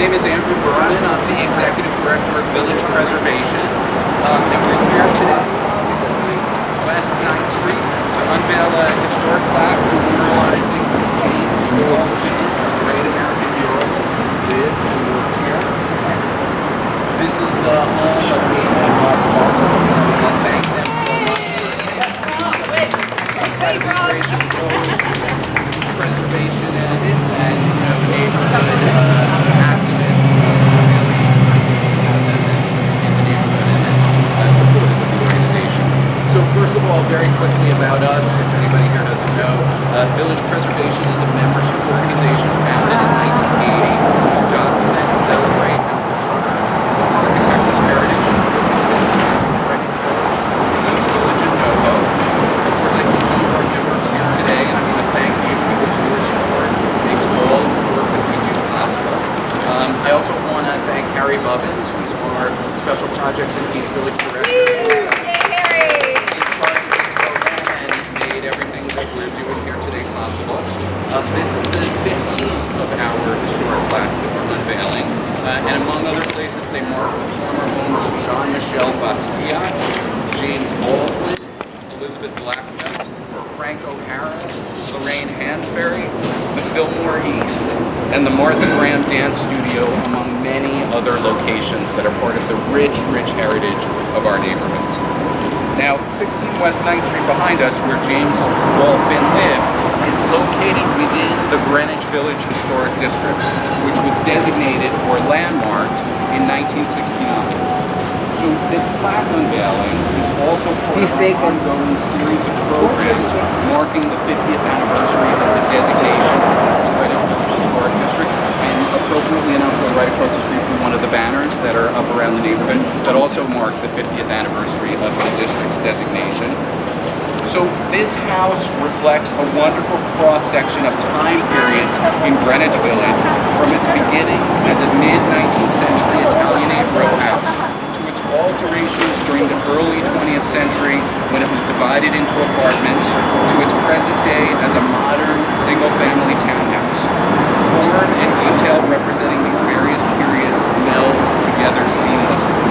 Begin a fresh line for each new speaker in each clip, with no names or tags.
name is Andrew Berman. I'm the Executive Director of Village Preservation. And we're here today, West 9th Street, to unveil a historic plaque memorializing James Walton, a great American muralist who lived and worked here. This is the home of Payne Whitney. I thank them so much for their gracious roles, preservationists, and neighborhood activists really have in the neighborhood and supporters of the organization. So first of all, very quickly about us, if anybody here doesn't know, Village Preservation is a membership organization founded in 1980 to document, celebrate, and preserve the architectural heritage and cultural history of the Greenwich Village in NoHo. Of course, I see some of our members here today, and I want to thank you because your support makes all the work that we do possible. I also want to thank Harry Mubbins, who's our Special Projects and East Village Director. Everything that we're doing here today possible. This is the 15th of our historic plaques that we're unveiling, and among other places they mark the former homes of Jean-Michel Basquiat, James Baldwin, Elizabeth Blackman, Frank O'Hara, Lorraine Hansberry, the Fillmore East, and the Martha Graham Dance Studio, among many other locations that are part of the rich, rich heritage of our neighborhoods. Now, 16 West 9th Street behind us, where James Walton lived, is located within the Greenwich Village Historic District, which was designated or landmarked in 1969. So this plaque unveiling is also part of our ongoing series of programs marking the 50th anniversary of the designation of the Greenwich Village Historic District, and appropriately enough, we're right across the street from one of the banners that are up around the neighborhood that also mark the 50th anniversary of the district's designation. So this house reflects a wonderful cross-section of time periods in Greenwich Village, from its beginnings as a mid-19th century Italianate row house to its alterations during the early 20th century when it was divided into apartments, to its present day as a modern single-family townhouse. Form and detail representing these various periods meld together seamlessly.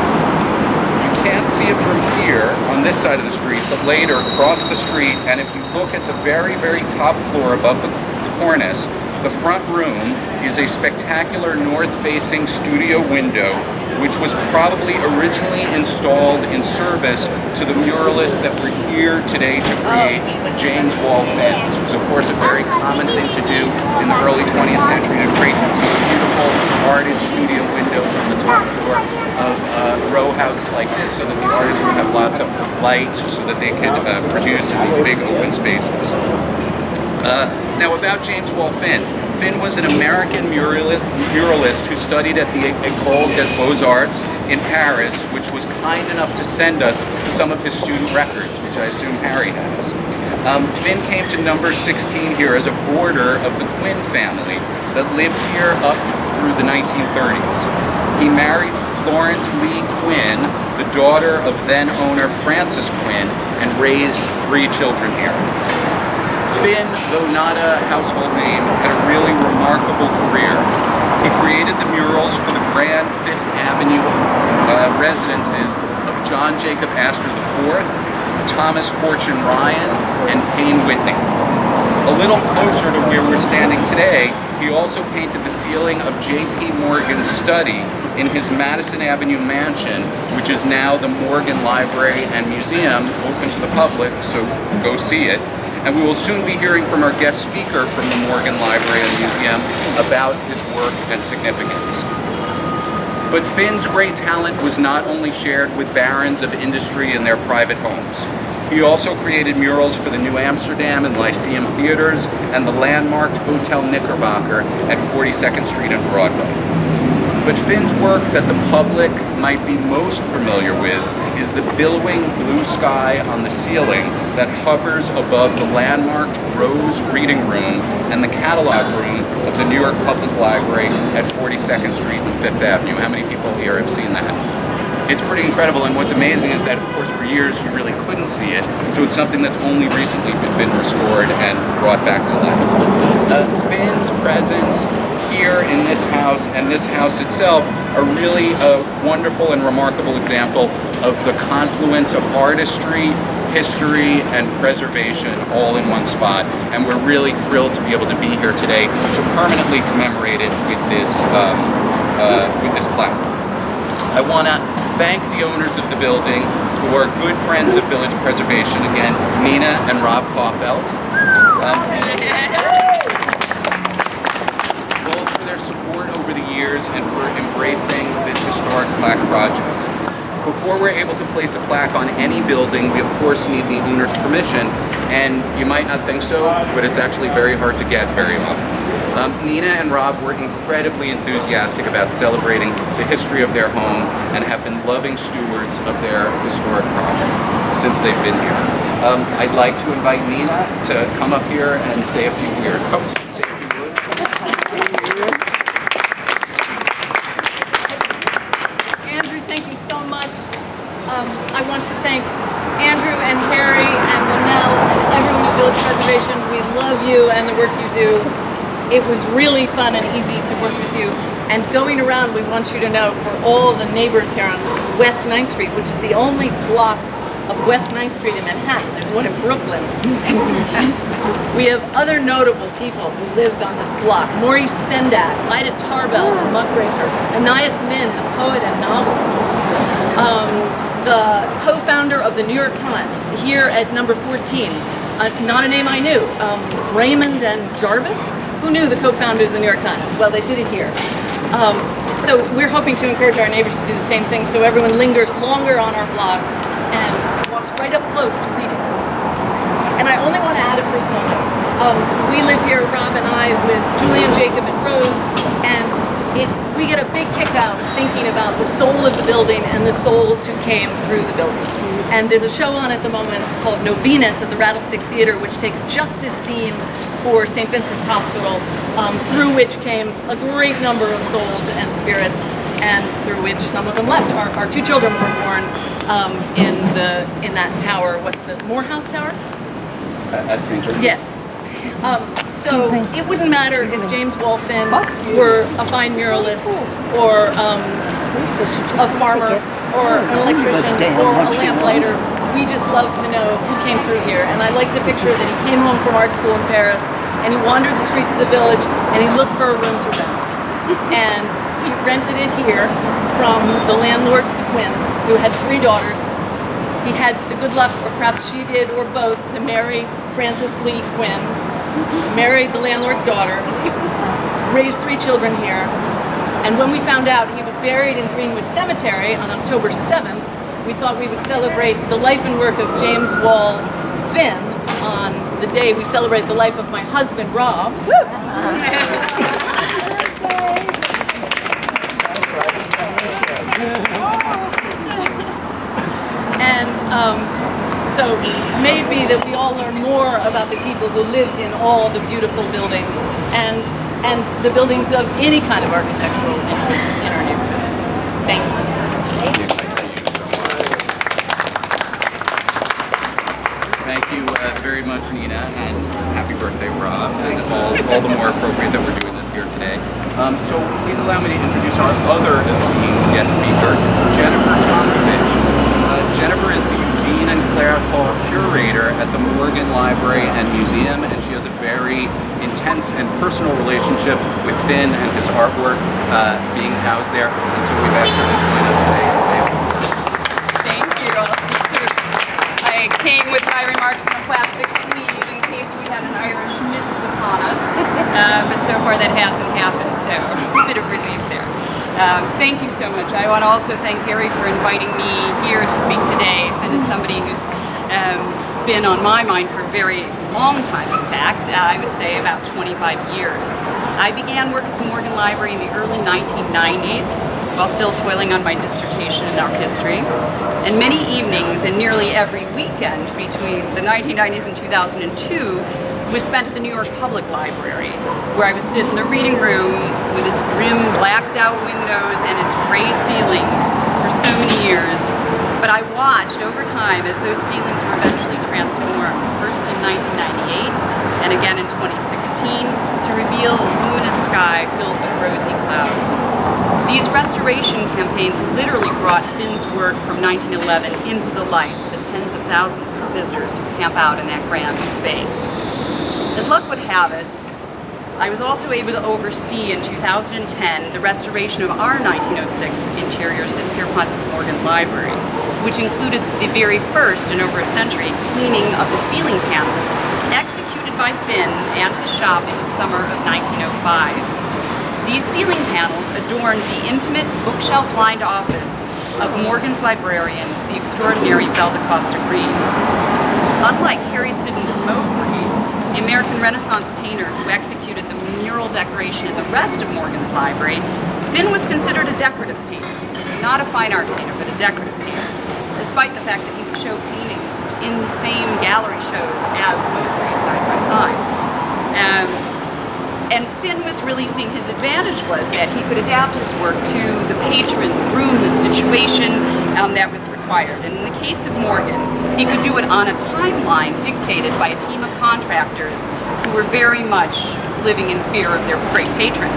You can't see it from here on this side of the street, but later across the street, and if you look at the very, very top floor above the cornice, the front room is a spectacular north-facing studio window, which was probably originally installed in service to the muralist that we're here today to create, James Walton. This was, of course, a very common thing to do in the early 20th century, to create beautiful artist studio windows on the top floor of row houses like this, so that the artists would have lots of light, so that they could produce in these big open spaces. Now about James Walton. Finn was an American muralist who studied at the École des Beaux-Arts in Paris, which was kind enough to send us some of his student records, which I assume Harry has. Finn came to number 16 here as a boarder of the Quinn family that lived here up through the 1930s. He married Florence Lee Quinn, the daughter of then-owner Francis Quinn, and raised 3 children here. Finn, though not a household name, had a really remarkable career. He created the murals for the grand Fifth Avenue residences of John Jacob Astor IV, Thomas Fortune Ryan, and Payne Whitney. A little closer to where we're standing today, he also painted the ceiling of J.P. Morgan's study in his Madison Avenue mansion, which is now the Morgan Library and Museum, open to the public, so go see it. And we will soon be hearing from our guest speaker from the Morgan Library and Museum about his work and significance. But Finn's great talent was not only shared with barons of industry in their private homes. He also created murals for the New Amsterdam and Lyceum theaters and the landmarked Hotel Knickerbocker at 42nd Street and Broadway. But Finn's work that the public might be most familiar with is the billowing blue sky on the ceiling that hovers above the landmarked Rose Reading Room and the catalog room of the New York Public Library at 42nd Street and 5th Avenue. How many people here have seen that? It's pretty incredible, and what's amazing is that, of course, for years you really couldn't see it, so it's something that's only recently been restored and brought back to life. Finn's presence here in this house and this house itself are really a wonderful and remarkable example of the confluence of artistry, history, and preservation all in one spot. And we're really thrilled to be able to be here today to permanently commemorate it with this plaque. I want to thank the owners of the building, who are good friends of Village Preservation. Again, Nina and Rob Kaufelt. Both for their support over the years and for embracing this historic plaque project. Before we're able to place a plaque on any building, we of course need the owner's permission, and you might not think so, but it's actually very hard to get very often. Nina and Rob were incredibly enthusiastic about celebrating the history of their home and have been loving stewards of their historic property since they've been here. I'd like to invite Nina to come up here and say a few words. Say a few words.
Andrew, thank you so much. I want to thank Andrew and Harry and Linnell and everyone at Village Preservation. We love you and the work you do. It was really fun and easy to work with you. And going around, we want you to know, for all the neighbors here on West 9th Street, which is the only block of West 9th Street in Manhattan. There's one in Brooklyn. We have other notable people who lived on this block. Maurice Sendak, Ida Tarbell, a muckraker. Anais Nin, a poet and novelist. The co-founder of the New York Times, here at number 14. Not a name I knew. Raymond and Jarvis. Who knew the co-founders of the New York Times? Well, they did it here. So we're hoping to encourage our neighbors to do the same thing, so everyone lingers longer on our block and walks right up close to read it. And I only want to add a personal note. We live here, Rob and I, with Julian, Jacob, and Rose, and we get a big kick out of thinking about the soul of the building and the souls who came through the building. And there's a show on at the moment called Novenus at the Rattlestick Theater, which takes just this theme for St. Vincent's Hospital, through which came a great number of souls and spirits, and through which some of them left. Our two children were born in that tower. What's the Morehouse Tower?
At St. Vincent's?
Yes. So it wouldn't matter if James Wolfin were a fine muralist, or a farmer, or an electrician, or a lamplighter. We just love to know who came through here. And I like to picture that he came home from art school in Paris, and he wandered the streets of the village, and he looked for a room to rent. And he rented it here from the landlords, the Quinns, who had 3 daughters. He had the good luck, or perhaps she did, or both, to marry Frances Lee Quinn, married the landlord's daughter, raised 3 children here. And when we found out he was buried in Greenwood Cemetery on October 7th, we thought we would celebrate the life and work of James Wall Finn on the day we celebrate the life of my husband, Rob. And so maybe that we all learn more about the people who lived in all the beautiful buildings and the buildings of any kind of architectural interest in our neighborhood. Thank you.
Thank you very much, Nina, and happy birthday, Rob, and all the more appropriate that we're doing this here today. So please allow me to introduce our other esteemed guest speaker, Jennifer Tonkovich. Jennifer is the Eugene and Clare Curator at the Morgan Library and Museum, and she has a very intense and personal relationship with Finn and his artwork being housed there, and so we've asked her to join us today and say a few words.
Thank you. I'll speak to it. I came with my remarks in a plastic sleeve in case we had an Irish mist upon us, but so far that hasn't happened, so a bit of relief there. Thank you so much. I want to also thank Harry for inviting me here to speak today. Finn is somebody who's been on my mind for a very long time, in fact. I would say about 25 years. I began work at the Morgan Library in the early 1990s while still toiling on my dissertation in art history. And many evenings and nearly every weekend between the 1990s and 2002 was spent at the New York Public Library, where I would sit in the reading room with its grim blacked out windows and its gray ceiling for so many years. But I watched over time as those ceilings were eventually transformed, first in 1998 and again in 2016 to reveal a luminous sky filled with rosy clouds. These restoration campaigns literally brought Finn's work from 1911 into the light for the tens of thousands of visitors who camp out in that grand space. As luck would have it, I was also able to oversee in 2010 the restoration of our 1906 interiors at Pierpont Morgan Library, which included the very first in over a century cleaning of the ceiling panels executed by Finn and his shop in the summer of 1905. These ceiling panels adorned the intimate bookshelf-lined office of Morgan's librarian, the extraordinary Belle de Costa Green. Unlike Harry Siddons Mowbray, the American Renaissance painter who executed the mural decoration in the rest of Morgan's library, Finn was considered a decorative painter, not a fine art painter, but a decorative painter, despite the fact that he would show paintings in the same gallery shows as Mowbray side by side. And Finn was really seeing his advantage was that he could adapt his work to the patron, the room, the situation that was required. And in the case of Morgan, he could do it on a timeline dictated by a team of contractors who were very much living in fear of their great patron.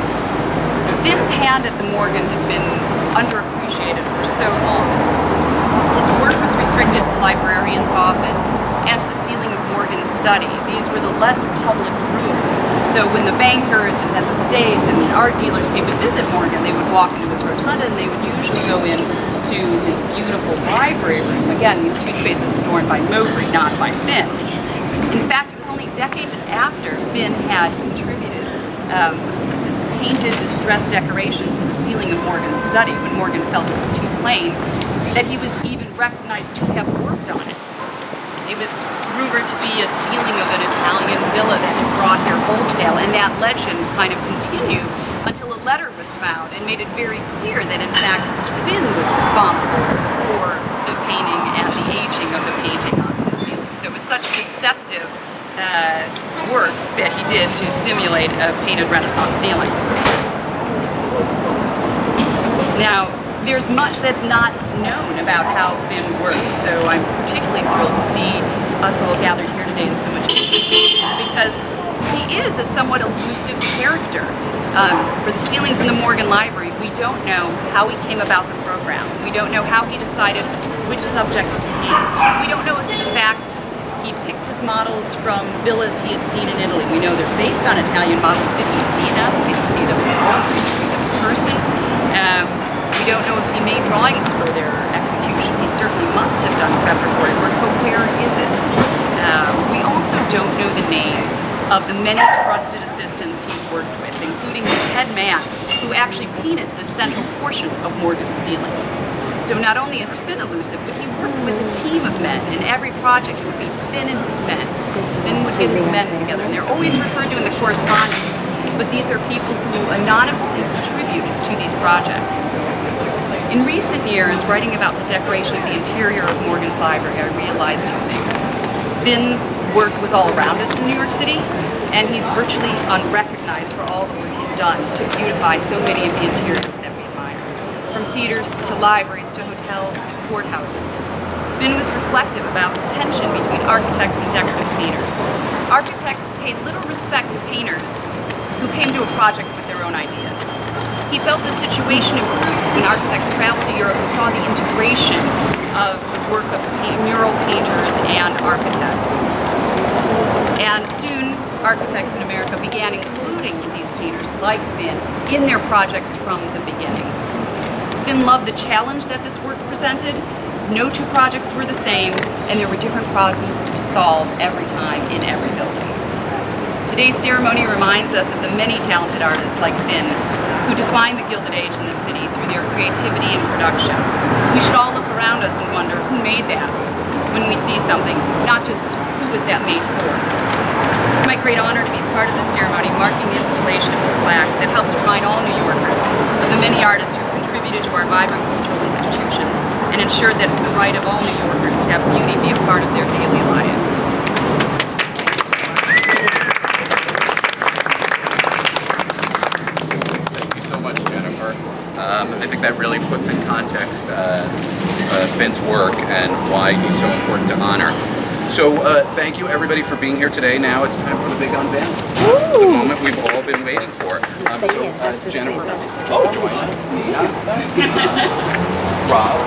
Finn's hand at the Morgan had been underappreciated for so long. His work was restricted to the librarian's office and to the ceiling of Morgan's study. These were the less public rooms. So when the bankers and heads of state and art dealers came to visit Morgan, they would walk into his rotunda and they would usually go in to his beautiful library room. Again, these two spaces adorned by Mowbray, not by Finn. In fact, it was only decades after Finn had contributed this painted distressed decoration to the ceiling of Morgan's study when Morgan felt it was too plain that he was even recognized to have worked on it. It was rumored to be a ceiling of an Italian villa that had brought here wholesale, and that legend kind of continued until a letter was found and made it very clear that in fact Finn was responsible for the painting and the aging of the painting on the ceiling. So it was such deceptive work that he did to simulate a painted Renaissance ceiling. Now, there's much that's not known about how Finn worked, so I'm particularly thrilled to see us all gathered here today in so much interest because he is a somewhat elusive character. For the ceilings in the Morgan Library, we don't know how he came about the program. We don't know how he decided which subjects to paint. We don't know if, in fact, he picked his models from villas he had seen in Italy. We know they're based on Italian models. Did he see them? Did he see them in book? Did he see them in person? We don't know if he made drawings for their execution. He certainly must have done preparatory work, but where is it? We also don't know the name of the many trusted assistants he worked with, including his head man, who actually painted the central portion of Morgan's ceiling. So not only is Finn elusive, but he worked with a team of men. In every project, it would be Finn and his men. Finn would get his men together, and they're always referred to in the correspondence, but these are people who anonymously contributed to these projects. In recent years, writing about the decoration of the interior of Morgan's library, I realized two things. Finn's work was all around us in New York City, and he's virtually unrecognized for all the work he's done to beautify so many of the interiors that we admire. From theaters to libraries to hotels to courthouses. Finn was reflective about the tension between architects and decorative painters. Architects paid little respect to painters who came to a project with their own ideas. He felt the situation improved when architects traveled to Europe and saw the integration of the work of mural painters and architects. And soon, architects in America began including these painters, like Finn, in their projects from the beginning. Finn loved the challenge that this work presented. No two projects were the same, and there were different problems to solve every time in every building. Today's ceremony reminds us of the many talented artists like Finn who defined the Gilded Age in the city through their creativity and production. We should all look around us and wonder who made that when we see something, not just who was that made for. It's my great honor to be part of this ceremony marking the installation of this plaque that helps remind all New Yorkers of the many artists who contributed to our vibrant cultural institutions and ensured that it's the right of all New Yorkers to have beauty be a part of their daily lives.
I think that really puts in context Finn's work and why he's so important to honor. So thank you everybody for being here today. Now it's time for the big unveil. The moment we've all been waiting for. Jennifer, join us. Nina, Rob,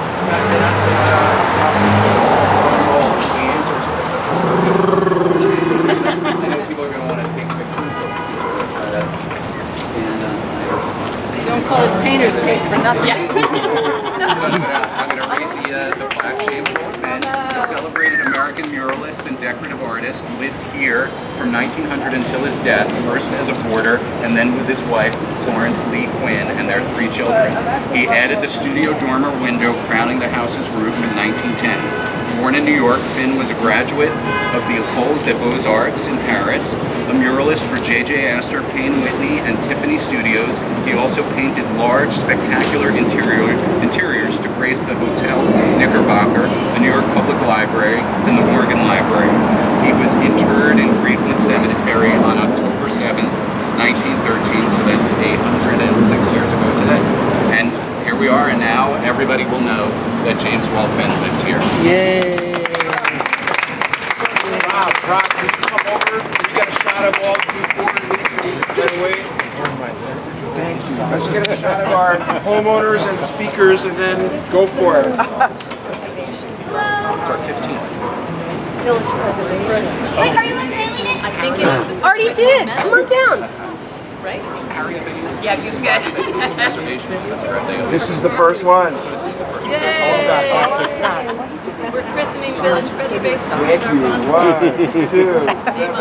I know people are going to want to take pictures, so we'll try to stand up.
They don't call it painter's tape for nothing.
I'm going to read the plaque. James Wolfman, a celebrated American muralist and decorative artist, lived here from 1900 until his death, first as a boarder and then with his wife, Florence Lee Quinn, and their 3 children. He added the studio dormer window crowning the house's roof in 1910. Born in New York, Finn was a graduate of the École des Beaux-Arts in Paris, a muralist for J.J. Astor, Payne Whitney, and Tiffany Studios. He also painted large, spectacular interiors to grace the Hotel Knickerbocker, the New York Public Library, and the Morgan Library. He was interred in Greenwood Cemetery on October 7th, 1913, so that's 806 years ago today. And here we are, and now everybody will know that James Wolfman lived here.
Yay!
Rob, can you come over? We got a shot of all you four right away. Thank you. Let's get a shot of our homeowners and speakers, and then go for it.
It's our 15th.
Village preservation.
Wait, are you unveiling it?
I think it is the
Already did. Come on down.
right?
Yeah, you good.
This is the first one.
Yay! We're christening Village Preservation
Thank
with our
you.
entourage.
1, 2,
Team up.
7.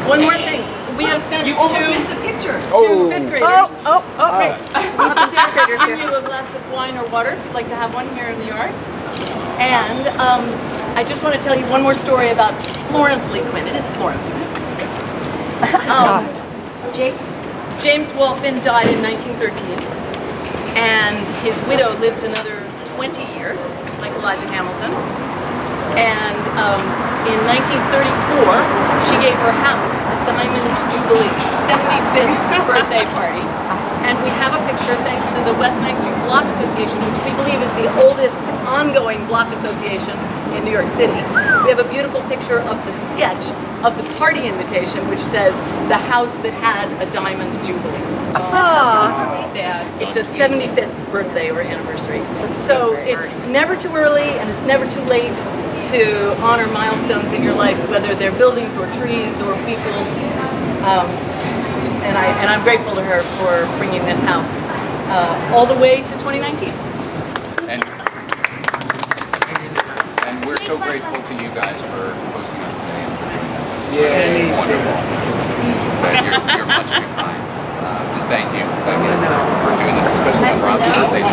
One more thing. We have sent
You
two
almost missed a picture.
fifth graders
Great.
upstairs to bring you a glass of wine or water if you'd like to have one here in the yard. And I just want to tell you one more story about Florence Lee Quinn. It is Florence. James Wolfman died in 1913, and his widow lived another 20 years, like Eliza Hamilton. And in 1934, she gave her house a Diamond Jubilee 75th birthday party. And we have a picture, thanks to the West 9th Street Block Association, which we believe is the oldest ongoing block association in New York City. We have a beautiful picture of the sketch of the party invitation, which says, the house that had a Diamond Jubilee. It's a 75th birthday or anniversary. So it's never too early and it's never too late to honor milestones in your life, whether they're buildings or trees or people. And I'm grateful to her for bringing this house all the way to 2019.
And we're so grateful to you guys for hosting us today and for doing this. This is wonderful. And you're much too kind. And thank you again for doing this, especially on Rob's birthday.